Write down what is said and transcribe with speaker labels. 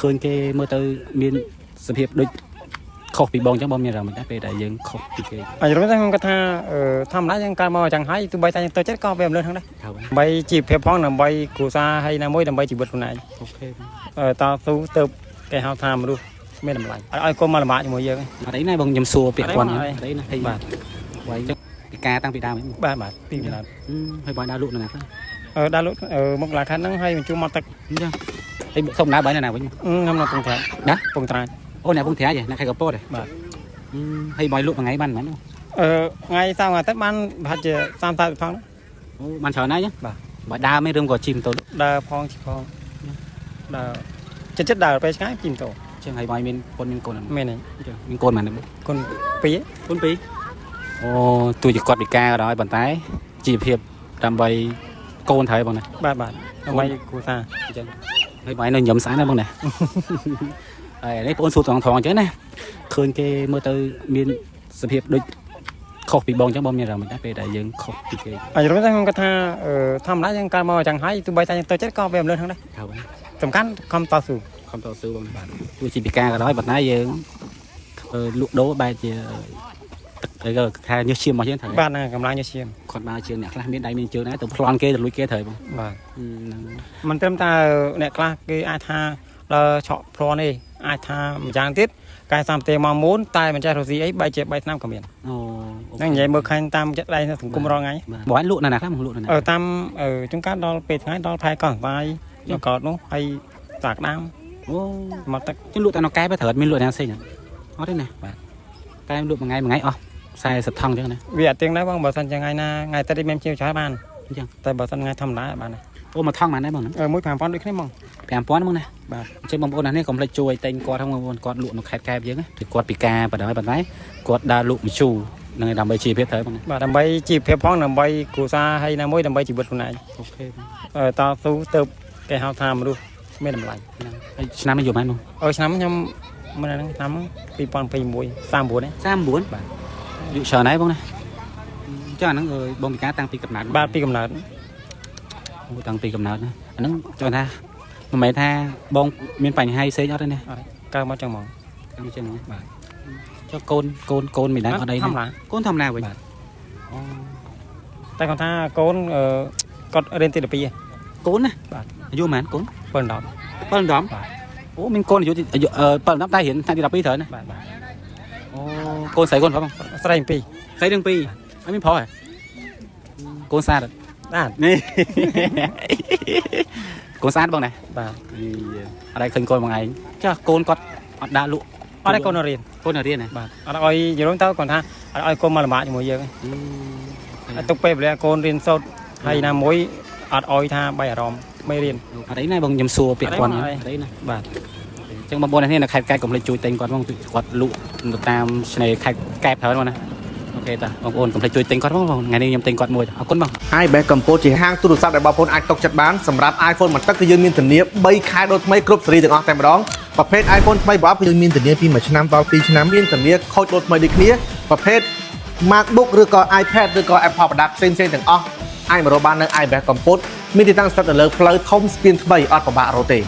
Speaker 1: ឃើញគេមើលទៅមានសភាពដូចខុសពីបងចឹងបងមានអារម្មណ៍ដែរពេលដែលយើងខុសពីគេ
Speaker 2: អាយរំតែខ្ញុំគាត់ថាធម្មតាយើងកើតមកចឹងហើយទោះបីតែយើងទៅចិត្តក៏វាមិនលឿនហ្នឹងដែរដើម្បីជីវភាពផងដើម្បីគ្រួសារហើយណាមួយដើម្បីជីវិតខ្លួនឯង
Speaker 1: អូខេ
Speaker 2: តស៊ូទៅគេហៅថាមនុស្សមានតម្លៃអត់ឲ្យកុំមកលំបាកជាមួយយើង
Speaker 1: អត់អីណាបងខ្ញុំសួរពាក្យគាត់អត់អីណាហើយបាទໄວចឹងពីការតាំងពីដើម
Speaker 2: បាទពីដើម
Speaker 1: ហើយបងដើរលក់នៅណាខ្លះ
Speaker 2: ដើរលក់មកឡាខាត់ហ្នឹងហើយបញ្ជូនមកទឹក
Speaker 1: អញ្ចឹងហើយសុំដើរបាយនៅណាវិញ
Speaker 2: ខ្ញុំនៅពងត្រាច់
Speaker 1: ណា
Speaker 2: ពងត្រាច់
Speaker 1: អូអ្នកពងត្រាច់ណាខេត្តកំពតទេ
Speaker 2: បាទ
Speaker 1: ហើយបងលក់មួយថ្ងៃបានប៉ុន្មាន
Speaker 2: ថ្ងៃសៅរ៍អាទិត្យបានប្រហែលជា30ផង
Speaker 1: អូបានច្រើនហើយ
Speaker 2: បាទ
Speaker 1: បើដើរមិនរឿងក៏ជីម៉ូតូ
Speaker 2: ដើរផងជីផងដើរចិត្តដើរពេលឆ្ងាយជីម៉ូតូ
Speaker 1: ចឹងហើយបងមានកូនមានកូន
Speaker 2: មែនទេ
Speaker 1: មានកូនប៉ុន្មានក
Speaker 2: ូន2
Speaker 1: កូន2អូទោះជាគាត់ពិការក៏ដោយប៉ុន្តែជីវភាពដើម្បីកូនត្រូវបងណា
Speaker 2: បាទដើម្បីគ្រួសារ
Speaker 1: អញ្ចឹងហើយបងនៅញ៉ាំស្អាតណាបងណាហើយនេះបងសួរត្រង់អញ្ចឹងណាឃើញគេមើលទៅមានសភាពដូចខុសពីបងអញ្ចឹងបងមានអារម្មណ៍ដែរពេលដែលយើងខុសពីគេ
Speaker 2: អាយរំតែខ្ញុំគាត់ថាធម្មតាយើងកើតមកចឹងហើយទោះបីតែយើងទៅចិត្តក៏វាមិនលឿនហ្នឹងដែរសំខាន់ខំតស៊ូ
Speaker 1: បងបាទទោះជាពិការក៏ដោយប៉ុន្តែយើងលក់ដូរបែរជាទឹកថាញើសឈាមមកយើងត្រូវ
Speaker 2: បាទកម្លាំងញើសឈាម
Speaker 1: គាត់មកជើងអ្នកខ្លះមានដៃមានជើងដែរទៅប្លន់គេទៅលួចគេត្រូវបង
Speaker 2: បាទមិនត្រឹមតែអ្នកខ្លះគេអាចថាដល់ឆក់ប្លន់ទេអាចថាម្យ៉ាងទៀតកាយសម្បត្តិមកមុនតែមិនចេះរស់ស៊ីអីបែរជា3ឆ្នាំក៏មាន
Speaker 1: អូ
Speaker 2: ហ្នឹងនិយាយមើលខាញ់តាមចិត្តដៃសង្គមរងថ្ងៃ
Speaker 1: បងលក់នៅណាខ្លះមកលក់នៅណា
Speaker 2: តាមជួនកាលដល់ពេលថ្ងៃដល់ផែកោះស្វាយយកកោតនោះហើយតាក្តាម
Speaker 1: អូ
Speaker 2: មកទឹក
Speaker 1: ជិះលក់តែនៅកែបត្រូវមានលក់ណាផ្សេងអត់ទេណាបាទកែលក់មួយថ្ងៃអស់40ថងអញ្ចឹងណា
Speaker 2: វាអត់ទៀងដែរបងបើសិនជាថ្ងៃណាថ្ងៃទឹកមានជាច្រើនបាន
Speaker 1: អញ្ចឹង
Speaker 2: តែបើសិនថ្ងៃធម្មតាបានដែរ
Speaker 1: អូមួយថងបានដែរបង
Speaker 2: មួយ 5,000 ដូចគ្នាបង
Speaker 1: 5,000ហ្មងណា
Speaker 2: បាទ
Speaker 1: អញ្ចឹងបងប្អូនណានេះកុំភ្លេចជួយតែងគាត់ហ្នឹងបងប្អូនគាត់លក់នៅខេត្តកែបយើងណាគឺគាត់ពិការបណ្ដោយប៉ុន្តែគាត់ដើរលក់មជូរនឹងដើម្បីជីវភាពត្រូវបងណា
Speaker 2: បាទដើម្បីជីវភាពផងដើម្បីគ្រួសារហើយណាមួយដើម្បីជីវិតខ្លួនឯង
Speaker 1: អូខេ
Speaker 2: តស៊ូទៅគេហៅថាមនុស្សមានតម្លៃ
Speaker 1: ហើយឆ្នាំនេះយូរមែនបង
Speaker 2: ឆ្នាំខ្ញុំមិនហ្នឹងឆ្នាំ2021 39ទេ
Speaker 1: 39បាទយូរច្រើនហើយបងណាអញ្ចឹងអាហ្នឹងបងពិការតាំងពីកំណើត
Speaker 2: បាទពីកំណើត
Speaker 1: តាំងពីកំណើតណាអាហ្នឹងចូលថាមិនមែនថាបងមានបញ្ហាផ្សេងអត់ទេណា
Speaker 2: កើតមកចឹងហ្មង
Speaker 1: កើតមកចឹងហ្មងបាទចុះកូនមិនដែរអត់អីណាកូនធម្មតាវិញ
Speaker 2: អូតែគាត់ថាកូនគាត់រៀនទី12
Speaker 1: កូនណា
Speaker 2: បាទ
Speaker 1: អាយុប៉ុន្មានកូន
Speaker 2: 7
Speaker 1: 10បាទអូមានកូនអាយុ7 10តែរៀនថ្ងៃទី12ត្រូវណា
Speaker 2: បាទ
Speaker 1: អូកូនស្រីកូនប្រុសបង
Speaker 2: ស្រី2
Speaker 1: ស្រីទាំង2អត់មានប្រុសហ៎កូនស្អាត
Speaker 2: បាទ
Speaker 1: នេះកូនស្អាតបងណា
Speaker 2: បាទ
Speaker 1: អត់ឲ្យឃើញកូនបងឯងចាស់កូនគាត់អត់ដាក់លក់
Speaker 2: អត់ឲ្យកូនរៀន
Speaker 1: ណា
Speaker 2: បាទអត់ឲ្យយល់ទៅគាត់ថាអត់ឲ្យកូនមកលំបាកជាមួយយើងទុកពេលវេលាកូនរៀនសូត្រហើយណាមួយអត់ឲ្យថាបីអារម្មណ៍ไม่រៀន
Speaker 1: អត់អីណាបងខ្ញុំសួរពាក្យគាត់អត់អីណា
Speaker 2: បាទ
Speaker 1: អញ្ចឹងបងប្អូននេះនៅខេត្តកែបកុំភ្លេចជួយទិញគាត់ផងគាត់លក់ទៅតាមឆ្នេរខេត្តកែបត្រូវណាអូខេតាបងប្អូនកុំភ្លេចជួយទិញគាត់ផងថ្ងៃនេះខ្ញុំទិញគាត់មួយអរគុណបង
Speaker 3: iBest កម្ពុជាជាហាងទូរស័ព្ទដែលបងប្អូនអាចទុកចិត្តបានសម្រាប់ iPhone បន្តិចគឺយើងមានធានា3ខែដូចថ្មីគ្រប់ស៊េរីទាំងអស់តែម្ដងប្រភេទ iPhone ថ្មីប្រអប់គឺយើងមានធានាពី1ឆ្នាំដល់2ឆ្នាំមានធានាខូចដូចថ្មីដូចគ្នាប្រភេទ MacBook ឬក៏ iPad ឬក៏ Apple product ផ្សេងៗទាំងអស់អាចមករកបាននៅ iBest កម្ពុជាមានទីតាំងស្ថិតនៅលើផ្លូវធំស្ពានថ្មីអត់ពិបាករកទេ